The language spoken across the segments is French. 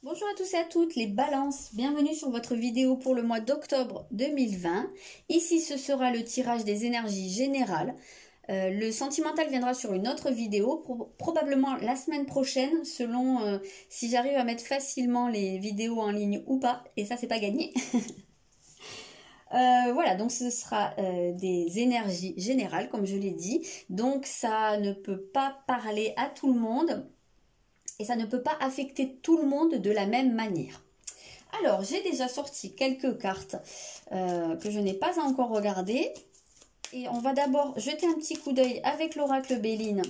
Bonjour à tous et à toutes les balances, bienvenue sur votre vidéo pour le mois d'octobre 2020. Ici ce sera le tirage des énergies générales. Le sentimental viendra sur une autre vidéo, probablement la semaine prochaine, selon si j'arrive à mettre facilement les vidéos en ligne ou pas, et ça c'est pas gagné. Voilà, donc ce sera des énergies générales comme je l'ai dit, donc ça ne peut pas parler à tout le monde. Et ça ne peut pas affecter tout le monde de la même manière. Alors, j'ai déjà sorti quelques cartes que je n'ai pas encore regardées. Et on va d'abord jeter un petit coup d'œil avec l'oracle Béline.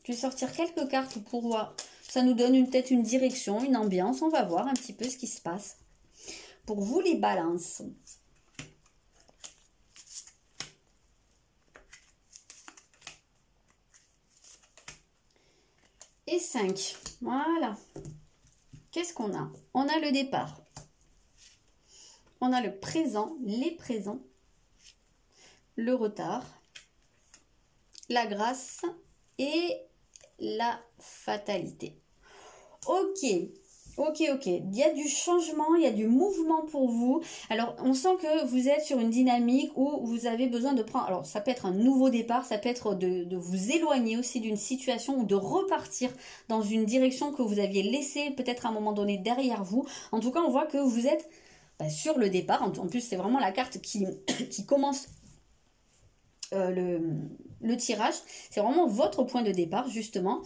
Je vais sortir quelques cartes pour voir. Ça nous donne peut-être une direction, une ambiance. On va voir un petit peu ce qui se passe. Pour vous les balances. Et 5. Voilà. Qu'est-ce qu'on a? On a le départ. On a le présent, les présents, le retard, la grâce et la fatalité. Ok. Il y a du changement, il y a du mouvement pour vous. Alors, on sent que vous êtes sur une dynamique où vous avez besoin de prendre... Alors, ça peut être un nouveau départ, ça peut être de vous éloigner aussi d'une situation ou de repartir dans une direction que vous aviez laissée peut-être à un moment donné derrière vous. En tout cas, on voit que vous êtes sur le départ. En plus, c'est vraiment la carte qui commence le tirage. C'est vraiment votre point de départ, justement.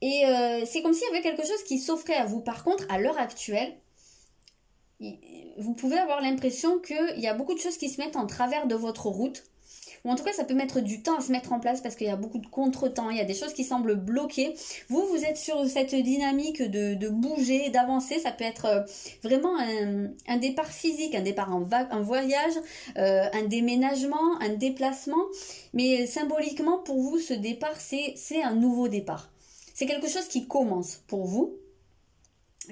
Et c'est comme s'il y avait quelque chose qui s'offrait à vous. Par contre, à l'heure actuelle, vous pouvez avoir l'impression qu'il y a beaucoup de choses qui se mettent en travers de votre route. Ou en tout cas, ça peut mettre du temps à se mettre en place parce qu'il y a beaucoup de contretemps. Il y a des choses qui semblent bloquées. Vous êtes sur cette dynamique de bouger, d'avancer. Ça peut être vraiment un départ physique, un départ en voyage, un déménagement, un déplacement. Mais symboliquement, pour vous, ce départ, c'est un nouveau départ. C'est quelque chose qui commence pour vous,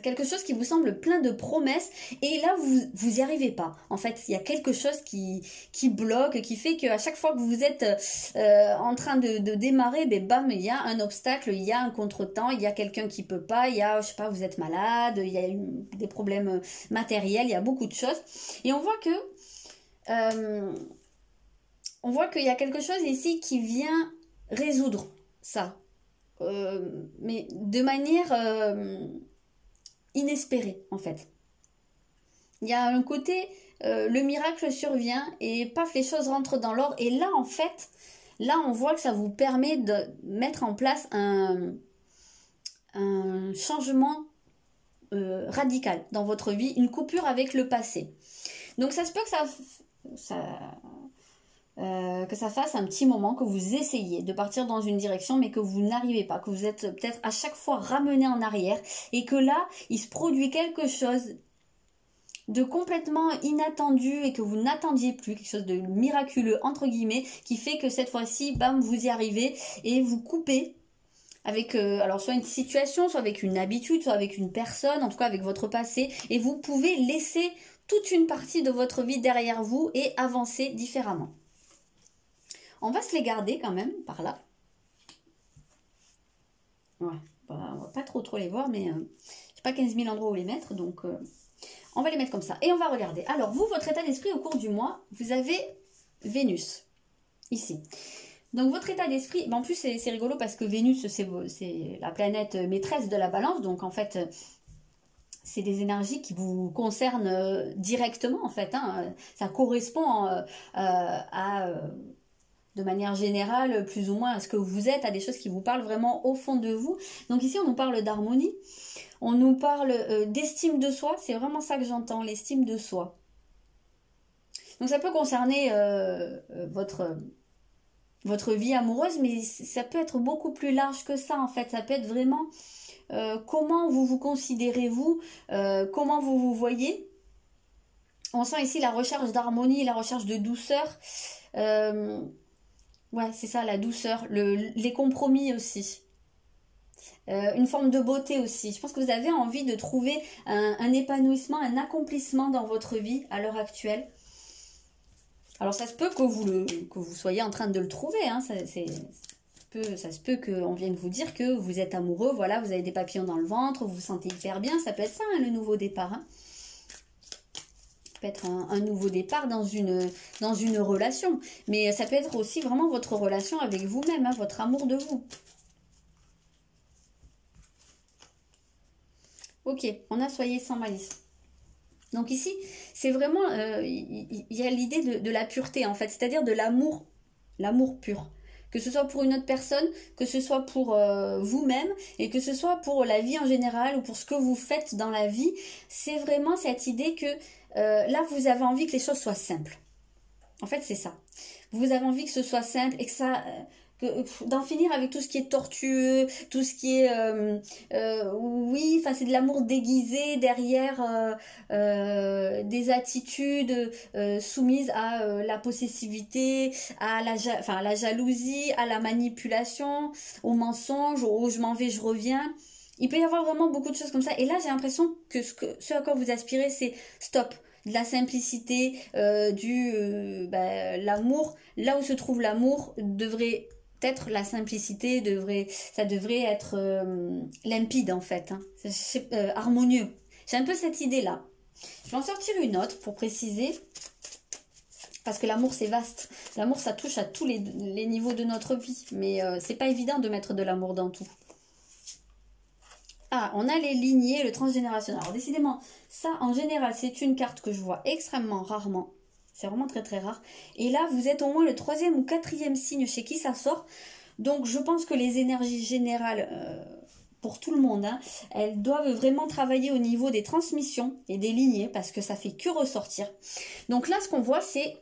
quelque chose qui vous semble plein de promesses et là, vous n'y arrivez pas. En fait, il y a quelque chose qui bloque, qui fait qu'à chaque fois que vous êtes en train de démarrer, bam, il y a un obstacle, il y a un contretemps, il y a quelqu'un qui peut pas, il y a, je sais pas, vous êtes malade, il y a des problèmes matériels, il y a beaucoup de choses. Et on voit qu'il y a quelque chose ici qui vient résoudre ça. Mais de manière inespérée en fait. Il y a un côté, le miracle survient et paf, les choses rentrent dans l'ordre. Et là en fait, là on voit que ça vous permet de mettre en place un changement radical dans votre vie, une coupure avec le passé. Donc ça se peut que ça fasse un petit moment que vous essayez de partir dans une direction mais que vous n'arrivez pas, que vous êtes peut-être à chaque fois ramené en arrière et que là, il se produit quelque chose de complètement inattendu et que vous n'attendiez plus, quelque chose de miraculeux entre guillemets qui fait que cette fois-ci, bam, vous y arrivez et vous coupez avec alors soit une situation, soit avec une habitude, soit avec une personne, en tout cas avec votre passé et vous pouvez laisser toute une partie de votre vie derrière vous et avancer différemment. On va se les garder quand même, par là. Ouais, bah, on va pas trop les voir, mais j'ai pas 15 000 endroits où les mettre, donc on va les mettre comme ça. Et on va regarder. Alors, vous, votre état d'esprit au cours du mois, vous avez Vénus, ici. Donc, votre état d'esprit, en plus, c'est rigolo parce que Vénus, c'est la planète maîtresse de la balance, donc en fait... c'est des énergies qui vous concernent directement, en fait. Hein. Ça correspond de manière générale, plus ou moins, à ce que vous êtes, à des choses qui vous parlent vraiment au fond de vous. Donc ici, on nous parle d'harmonie, on nous parle d'estime de soi, c'est vraiment ça que j'entends, l'estime de soi. Donc ça peut concerner votre vie amoureuse, mais ça peut être beaucoup plus large que ça, en fait. Ça peut être vraiment comment vous vous considérez, vous, comment vous vous voyez. On sent ici la recherche d'harmonie, la recherche de douceur. Ouais, c'est ça, la douceur, les compromis aussi. Une forme de beauté aussi. Je pense que vous avez envie de trouver un épanouissement, un accomplissement dans votre vie à l'heure actuelle. Alors ça se peut que vous soyez en train de le trouver, hein, Ça se peut qu'on vienne vous dire que vous êtes amoureux, voilà, vous avez des papillons dans le ventre, vous vous sentez hyper bien, ça peut être ça, hein, le nouveau départ. Hein. Ça peut être un nouveau départ dans une relation, mais ça peut être aussi vraiment votre relation avec vous-même, hein, votre amour de vous. Ok, on a soyez sans malice. Donc ici, c'est vraiment, il y a l'idée de la pureté en fait, c'est-à-dire de l'amour pur. Que ce soit pour une autre personne, que ce soit pour vous-même et que ce soit pour la vie en général ou pour ce que vous faites dans la vie, c'est vraiment cette idée que là, vous avez envie que les choses soient simples. En fait, c'est ça. Vous avez envie que ce soit simple et que ça... d'en finir avec tout ce qui est tortueux, tout ce qui est oui, enfin c'est de l'amour déguisé derrière des attitudes soumises à la possessivité, à la jalousie, à la manipulation, au mensonge, au je m'en vais, je reviens. Il peut y avoir vraiment beaucoup de choses comme ça. Et là, j'ai l'impression que ce à quoi vous aspirez, c'est stop. De la simplicité, l'amour. Là où se trouve l'amour devrait être la simplicité, ça devrait être limpide en fait, hein. Harmonieux. J'ai un peu cette idée-là. Je vais en sortir une autre pour préciser, parce que l'amour c'est vaste. L'amour ça touche à tous les niveaux de notre vie, mais c'est pas évident de mettre de l'amour dans tout. Ah, on a les lignées, le transgénérationnel. Alors décidément, ça en général c'est une carte que je vois extrêmement rarement. C'est vraiment très très rare. Et là, vous êtes au moins le 3e ou 4e signe chez qui ça sort. Donc, je pense que les énergies générales, pour tout le monde, hein, elles doivent vraiment travailler au niveau des transmissions et des lignées parce que ça fait que ressortir. Donc là, ce qu'on voit, c'est...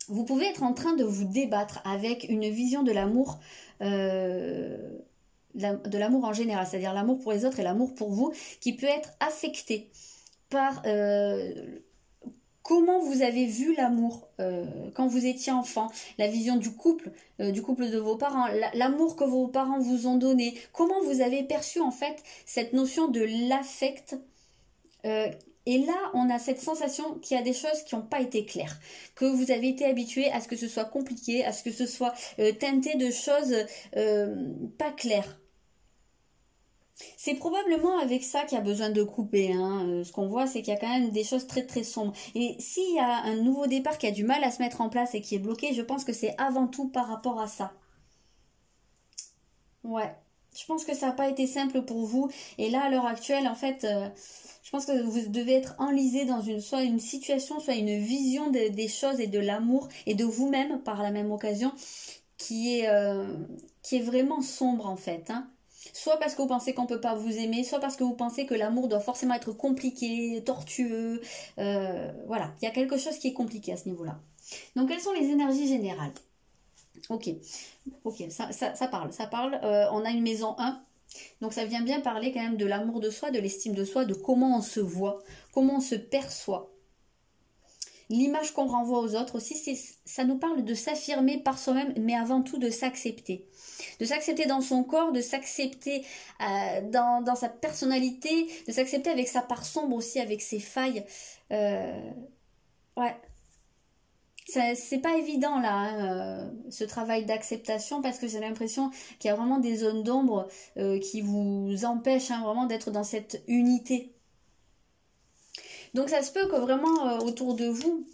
Vous pouvez être en train de vous débattre avec une vision de l'amour... de l'amour en général, c'est-à-dire l'amour pour les autres et l'amour pour vous, qui peut être affecté par... comment vous avez vu l'amour quand vous étiez enfant, la vision du couple de vos parents, l'amour que vos parents vous ont donné, comment vous avez perçu en fait cette notion de l'affect. Et là, on a cette sensation qu'il y a des choses qui n'ont pas été claires, que vous avez été habitué à ce que ce soit compliqué, à ce que ce soit teinté de choses pas claires. C'est probablement avec ça qu'il y a besoin de couper, hein. Ce qu'on voit, c'est qu'il y a quand même des choses très très sombres. Et s'il y a un nouveau départ qui a du mal à se mettre en place et qui est bloqué, je pense que c'est avant tout par rapport à ça. Ouais, je pense que ça n'a pas été simple pour vous. Et là, à l'heure actuelle, en fait, je pense que vous devez être enlisé dans soit une situation, soit une vision des choses et de l'amour et de vous-même par la même occasion qui est vraiment sombre en fait, hein. Soit parce que vous pensez qu'on ne peut pas vous aimer, soit parce que vous pensez que l'amour doit forcément être compliqué, tortueux. Voilà, il y a quelque chose qui est compliqué à ce niveau-là. Donc, quelles sont les énergies générales? Ok, ça parle. On a une maison 1. Donc, ça vient bien parler quand même de l'amour de soi, de l'estime de soi, de comment on se voit, comment on se perçoit. L'image qu'on renvoie aux autres aussi, ça nous parle de s'affirmer par soi-même, mais avant tout de s'accepter. De s'accepter dans son corps, de s'accepter dans sa personnalité, de s'accepter avec sa part sombre aussi, avec ses failles. Ouais. C'est pas évident là, hein, ce travail d'acceptation, parce que j'ai l'impression qu'il y a vraiment des zones d'ombre qui vous empêchent hein, vraiment d'être dans cette unité. Donc ça se peut que vraiment autour de vous,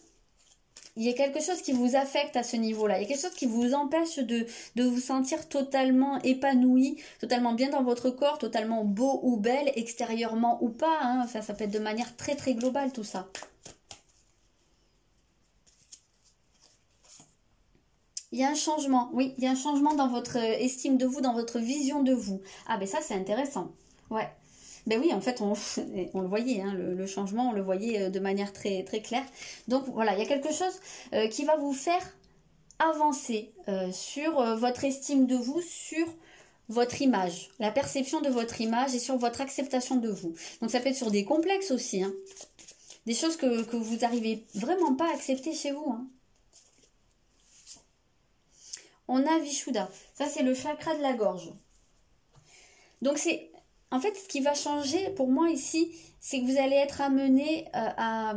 il y ait quelque chose qui vous affecte à ce niveau-là. Il y a quelque chose qui vous empêche de vous sentir totalement épanoui, totalement bien dans votre corps, totalement beau ou belle, extérieurement ou pas. Hein. Enfin, ça peut être de manière très très globale tout ça. Il y a un changement, oui, il y a un changement dans votre estime de vous, dans votre vision de vous. Ah ben ça c'est intéressant, ouais. Ben oui, en fait, on le voyait, hein, le changement, on le voyait de manière très, très claire. Donc voilà, il y a quelque chose qui va vous faire avancer sur votre estime de vous, sur votre image, la perception de votre image et sur votre acceptation de vous. Donc ça peut être sur des complexes aussi, hein, des choses que vous n'arrivez vraiment pas à accepter chez vous. Hein. On a Vishuddha, ça c'est le chakra de la gorge. Donc c'est... En fait, ce qui va changer pour moi ici, c'est que vous allez être amené à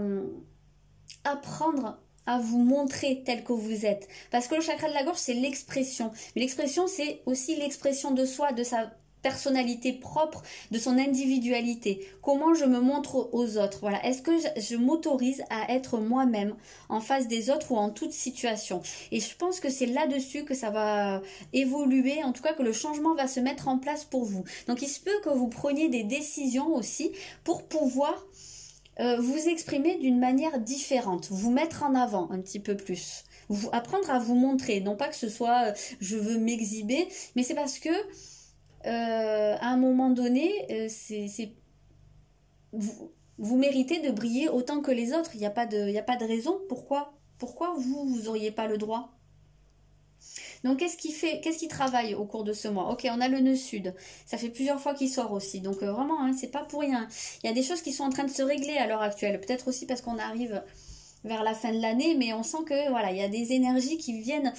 apprendre à vous montrer tel que vous êtes. Parce que le chakra de la gorge, c'est l'expression. Mais l'expression, c'est aussi l'expression de soi, de sa personnalité propre, de son individualité. Comment je me montre aux autres. Voilà. Est-ce que je m'autorise à être moi-même en face des autres ou en toute situation? Et je pense que c'est là-dessus que ça va évoluer, en tout cas que le changement va se mettre en place pour vous. Donc il se peut que vous preniez des décisions aussi pour pouvoir vous exprimer d'une manière différente, vous mettre en avant un petit peu plus. Apprendre à vous montrer, non pas que ce soit je veux m'exhiber, mais c'est parce que à un moment donné, vous méritez de briller autant que les autres. Il n'y a pas de raison. Pourquoi vous n'auriez pas le droit? Donc, qu'est-ce qui travaille au cours de ce mois? Ok, on a le nœud sud. Ça fait plusieurs fois qu'il sort aussi. Donc, vraiment, hein, c'est pas pour rien. Il y a des choses qui sont en train de se régler à l'heure actuelle. Peut-être aussi parce qu'on arrive vers la fin de l'année, mais on sent que voilà, il y a des énergies qui viennent,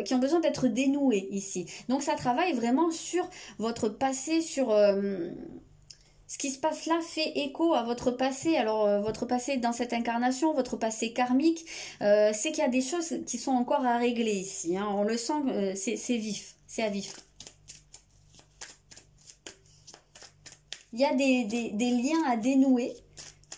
qui ont besoin d'être dénouées ici. Donc ça travaille vraiment sur votre passé, sur ce qui se passe là fait écho à votre passé. Alors votre passé dans cette incarnation, votre passé karmique, c'est qu'il y a des choses qui sont encore à régler ici. Hein. On le sent, c'est vif, c'est à vif. Il y a des liens à dénouer,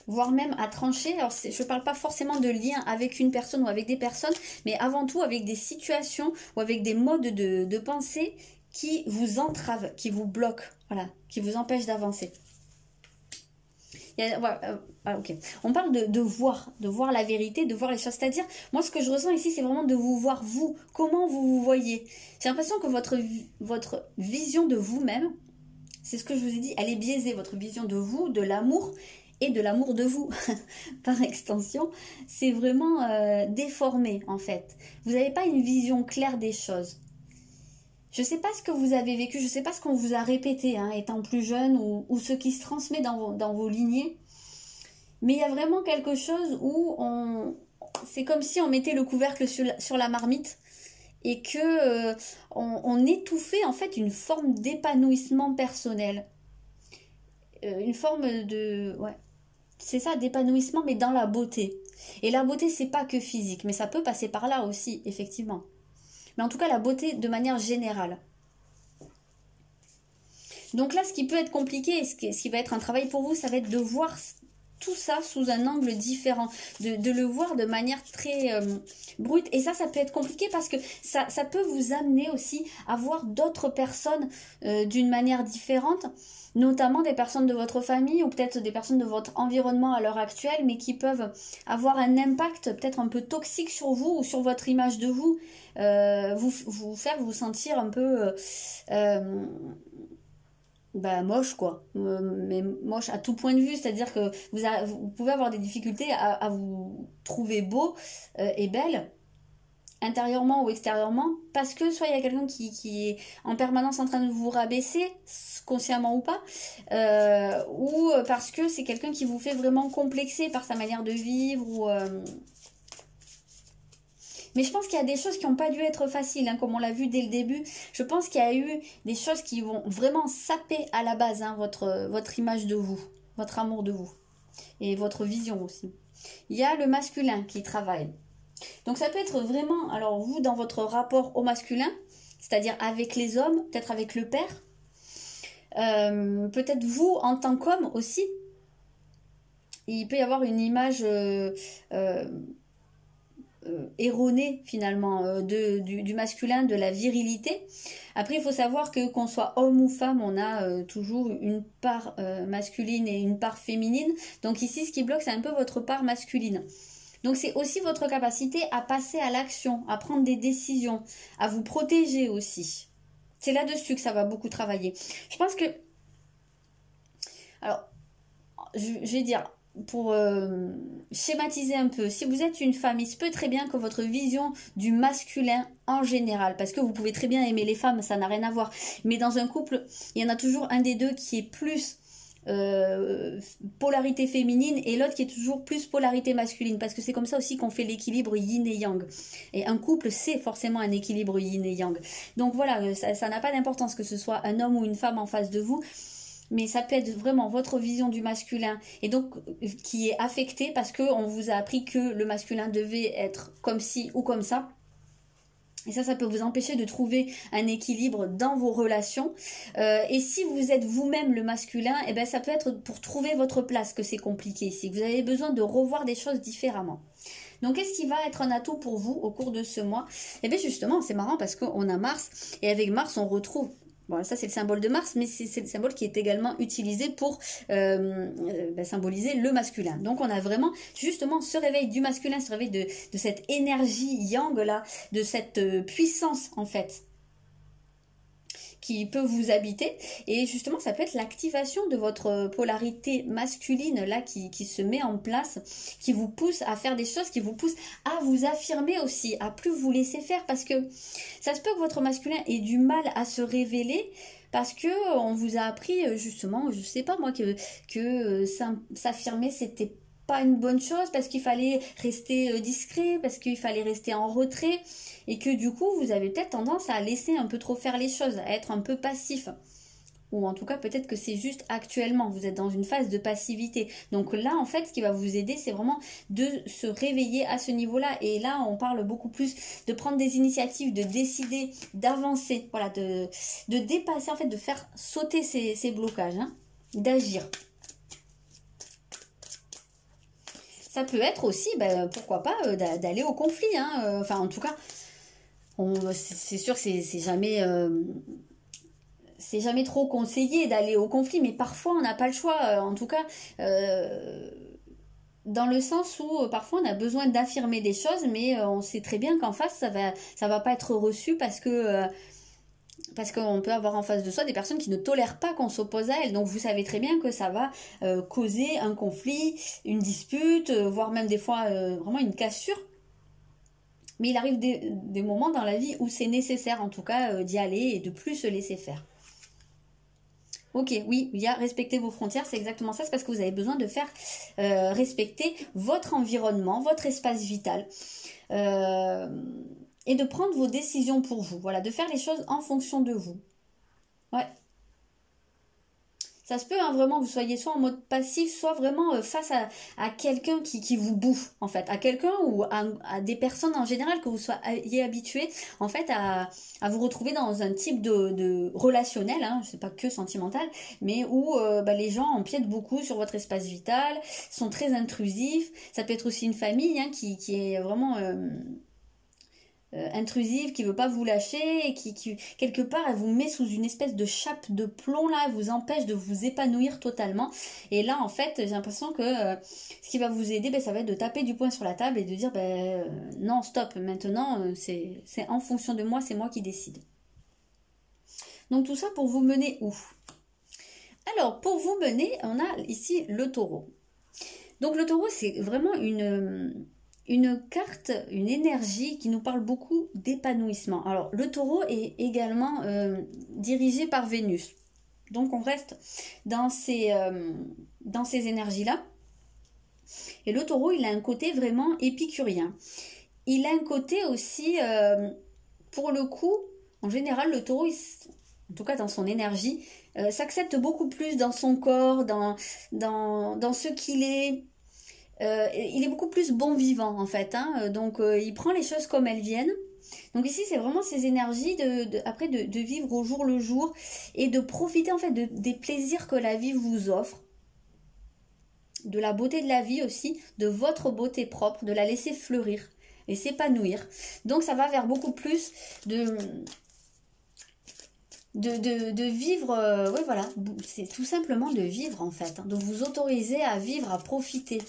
voire même à trancher. Alors, je ne parle pas forcément de lien avec une personne ou avec des personnes, mais avant tout avec des situations ou avec des modes de pensée qui vous entravent, qui vous bloquent, voilà, qui vous empêchent d'avancer. Ok. On parle de voir la vérité, de voir les choses. C'est-à-dire, moi, ce que je ressens ici, c'est vraiment de vous voir, vous, comment vous vous voyez. J'ai l'impression que votre vision de vous-même, c'est ce que je vous ai dit, elle est biaisée, votre vision de vous, de l'amour, et de l'amour de vous, par extension, c'est vraiment déformé en fait. Vous n'avez pas une vision claire des choses. Je ne sais pas ce que vous avez vécu, je ne sais pas ce qu'on vous a répété, hein, étant plus jeune, ou ce qui se transmet dans vos lignées, mais il y a vraiment quelque chose où c'est comme si on mettait le couvercle sur la marmite, et que on étouffait en fait une forme d'épanouissement personnel. Une forme de... Ouais. C'est ça, d'épanouissement, mais dans la beauté. Et la beauté, c'est pas que physique, mais ça peut passer par là aussi, effectivement. Mais en tout cas, la beauté de manière générale. Donc là, ce qui peut être compliqué, et ce qui va être un travail pour vous, ça va être de voir tout ça sous un angle différent, de le voir de manière très brute. Et ça peut être compliqué parce que ça peut vous amener aussi à voir d'autres personnes d'une manière différente, notamment des personnes de votre famille ou peut-être des personnes de votre environnement à l'heure actuelle, mais qui peuvent avoir un impact peut-être un peu toxique sur vous ou sur votre image de vous, vous faire vous sentir un peu... moche quoi, mais moche à tout point de vue, c'est-à-dire que vous pouvez avoir des difficultés à vous trouver beau et belle, intérieurement ou extérieurement, parce que soit il y a quelqu'un qui est en permanence en train de vous rabaisser, consciemment ou pas, ou parce que c'est quelqu'un qui vous fait vraiment complexer par sa manière de vivre, ou... Mais je pense qu'il y a des choses qui n'ont pas dû être faciles, hein, comme on l'a vu dès le début. Je pense qu'il y a eu des choses qui vont vraiment saper à la base hein, votre image de vous, votre amour de vous et votre vision aussi. Il y a le masculin qui travaille. Donc ça peut être vraiment, alors vous dans votre rapport au masculin, c'est-à-dire avec les hommes, peut-être avec le père, peut-être vous en tant qu'homme aussi. Il peut y avoir une image... erronée finalement du masculin, de la virilité. Après, il faut savoir que qu'on soit homme ou femme, on a toujours une part masculine et une part féminine. Donc ici, ce qui bloque, c'est un peu votre part masculine. Donc c'est aussi votre capacité à passer à l'action, à prendre des décisions, à vous protéger aussi. C'est là-dessus que ça va beaucoup travailler. Je pense que... Alors, je vais dire... Pour schématiser un peu, si vous êtes une femme, il se peut très bien que votre vision du masculin en général, parce que vous pouvez très bien aimer les femmes, ça n'a rien à voir, mais dans un couple, il y en a toujours un des deux qui est plus polarité féminine et l'autre qui est toujours plus polarité masculine, parce que c'est comme ça aussi qu'on fait l'équilibre yin et yang. Et un couple, c'est forcément un équilibre yin et yang. Donc voilà, ça n'a pas d'importance que ce soit un homme ou une femme en face de vous. mais ça peut être vraiment votre vision du masculin et donc qui est affectée parce qu'on vous a appris que le masculin devait être comme ci ou comme ça. Et ça peut vous empêcher de trouver un équilibre dans vos relations. Et si vous êtes vous-même le masculin, eh ben ça peut être pour trouver votre place que c'est compliqué ici. Vous avez besoin de revoir des choses différemment. Donc, qu'est-ce qui va être un atout pour vous au cours de ce mois? Eh bien, justement, c'est marrant parce qu'on a Mars. Et avec Mars, on retrouve... Bon, ça, c'est le symbole de Mars, mais c'est le symbole qui est également utilisé pour symboliser le masculin. Donc, on a vraiment, justement, ce réveil du masculin, ce réveil de cette énergie yang, là, de cette puissance, en fait, qui peut vous habiter. Et justement, ça peut être l'activation de votre polarité masculine, là, qui se met en place, qui vous pousse à faire des choses, qui vous pousse à vous affirmer aussi, à plus vous laisser faire, parce que ça se peut que votre masculin ait du mal à se révéler, parce que on vous a appris, justement, je sais pas moi, que s'affirmer, c'était pas une bonne chose, parce qu'il fallait rester discret, parce qu'il fallait rester en retrait, et que du coup, vous avez peut-être tendance à laisser un peu trop faire les choses, à être un peu passif. Ou en tout cas, peut-être que c'est juste actuellement, vous êtes dans une phase de passivité. Donc là, en fait, ce qui va vous aider, c'est vraiment de se réveiller à ce niveau-là. Et là, on parle beaucoup plus de prendre des initiatives, de décider, d'avancer, voilà, de dépasser, en fait, de faire sauter ces blocages, hein, d'agir. Ça peut être aussi, pourquoi pas, d'aller au conflit. Hein, enfin, en tout cas, c'est sûr que c'est jamais trop conseillé d'aller au conflit, mais parfois on n'a pas le choix. En tout cas, dans le sens où parfois on a besoin d'affirmer des choses, mais on sait très bien qu'en face, ça va pas être reçu parce qu'on peut avoir en face de soi des personnes qui ne tolèrent pas qu'on s'oppose à elles. Donc vous savez très bien que ça va causer un conflit, une dispute, voire même des fois vraiment une cassure. Mais il arrive des moments dans la vie où c'est nécessaire en tout cas d'y aller et de plus se laisser faire. Ok, oui, il y a respecter vos frontières, c'est exactement ça, c'est parce que vous avez besoin de faire respecter votre environnement, votre espace vital. Et de prendre vos décisions pour vous. Voilà, de faire les choses en fonction de vous. Ouais. Ça se peut, hein, vraiment, vous soyez soit en mode passif, soit vraiment face à quelqu'un qui vous bouffe, en fait. À quelqu'un ou à des personnes en général que vous soyez habitué, en fait, à vous retrouver dans un type de relationnel, hein, je sais pas que sentimental, mais où les gens empiètent beaucoup sur votre espace vital, sont très intrusifs. Ça peut être aussi une famille hein, qui est vraiment... intrusive, qui veut pas vous lâcher et qui quelque part elle vous met sous une espèce de chape de plomb là, elle vous empêche de vous épanouir totalement. Et là en fait j'ai l'impression que ce qui va vous aider, ça va être de taper du poing sur la table et de dire non stop, maintenant c'est en fonction de moi, c'est moi qui décide. Donc tout ça pour vous mener où? Alors pour vous mener, on a ici le taureau. Donc le taureau c'est vraiment une carte, une énergie qui nous parle beaucoup d'épanouissement. Alors, le taureau est également dirigé par Vénus. Donc, on reste dans ces énergies-là. Et le taureau, il a un côté vraiment épicurien. Il a un côté aussi, pour le coup, en général, le taureau, en tout cas dans son énergie, s'accepte beaucoup plus dans son corps, dans ce qu'il est. Il est beaucoup plus bon vivant en fait, hein, donc il prend les choses comme elles viennent. Donc ici c'est vraiment ces énergies après de vivre au jour le jour et de profiter en fait des plaisirs que la vie vous offre, de la beauté de la vie aussi, de votre beauté propre, de la laisser fleurir et s'épanouir. Donc ça va vers beaucoup plus de vivre, ouais voilà, c'est tout simplement de vivre en fait, hein, de vous autoriser à vivre, à profiter.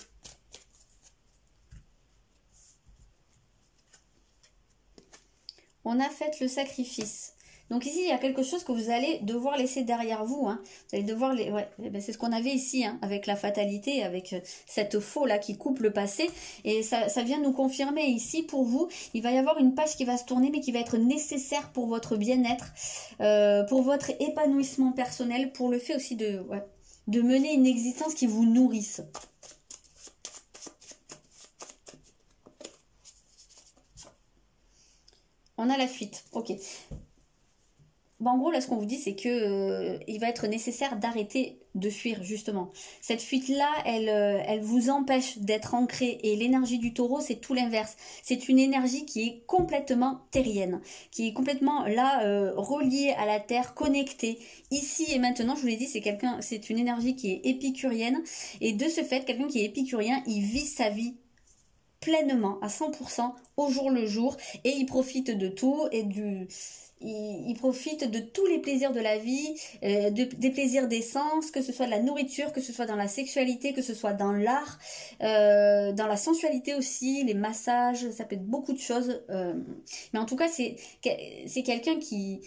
On a fait le sacrifice. Donc ici, il y a quelque chose que vous allez devoir laisser derrière vous. Hein. Vous allez devoir... Ouais, c'est ce qu'on avait ici, hein, avec la fatalité, avec cette faux-là qui coupe le passé. Et ça vient nous confirmer ici, pour vous, il va y avoir une page qui va se tourner, mais qui va être nécessaire pour votre bien-être, pour votre épanouissement personnel, pour le fait aussi de mener une existence qui vous nourrisse. On a la fuite, ok. Bon, en gros, là, ce qu'on vous dit, c'est que il va être nécessaire d'arrêter de fuir, justement. Cette fuite-là, elle vous empêche d'être ancré. Et l'énergie du taureau, c'est tout l'inverse. C'est une énergie qui est complètement terrienne, qui est complètement là, reliée à la terre, connectée. Ici et maintenant, je vous l'ai dit, c'est une énergie qui est épicurienne. Et de ce fait, quelqu'un qui est épicurien, il vit sa vie pleinement, à 100%, au jour le jour. Et il profite de tout et il profite de tous les plaisirs de la vie, des plaisirs des sens, que ce soit de la nourriture, que ce soit dans la sexualité, que ce soit dans l'art, dans la sensualité aussi, les massages, ça peut être beaucoup de choses. Mais en tout cas, c'est quelqu'un qui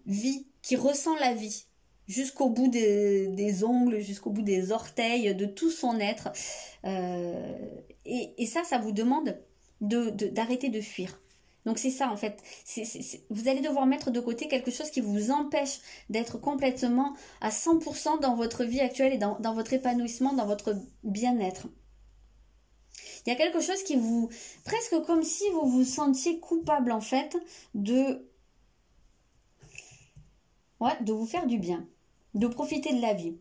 vit, qui ressent la vie jusqu'au bout des ongles, jusqu'au bout des orteils, de tout son être. Et ça vous demande d'arrêter de fuir. Donc c'est ça en fait, vous allez devoir mettre de côté quelque chose qui vous empêche d'être complètement à 100% dans votre vie actuelle et dans votre épanouissement, dans votre bien-être. Il y a quelque chose qui vous, presque comme si vous vous sentiez coupable en fait de vous faire du bien, de profiter de la vie.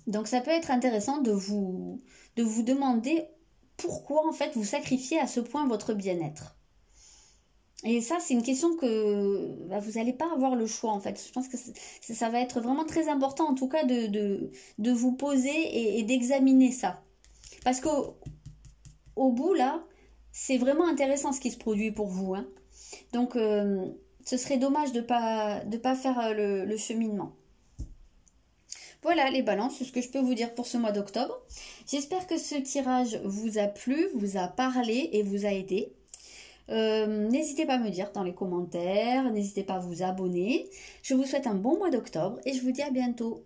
Donc ça peut être intéressant de vous demander pourquoi en fait vous sacrifiez à ce point votre bien-être. Et ça, c'est une question que vous n'allez pas avoir le choix en fait. Je pense que ça va être vraiment très important en tout cas de vous poser et d'examiner ça. Parce qu'au bout là, c'est vraiment intéressant ce qui se produit pour vous. Hein. Donc ce serait dommage de pas faire le cheminement. Voilà les balances, c'est ce que je peux vous dire pour ce mois d'octobre. J'espère que ce tirage vous a plu, vous a parlé et vous a aidé. N'hésitez pas à me dire dans les commentaires, n'hésitez pas à vous abonner. Je vous souhaite un bon mois d'octobre et je vous dis à bientôt.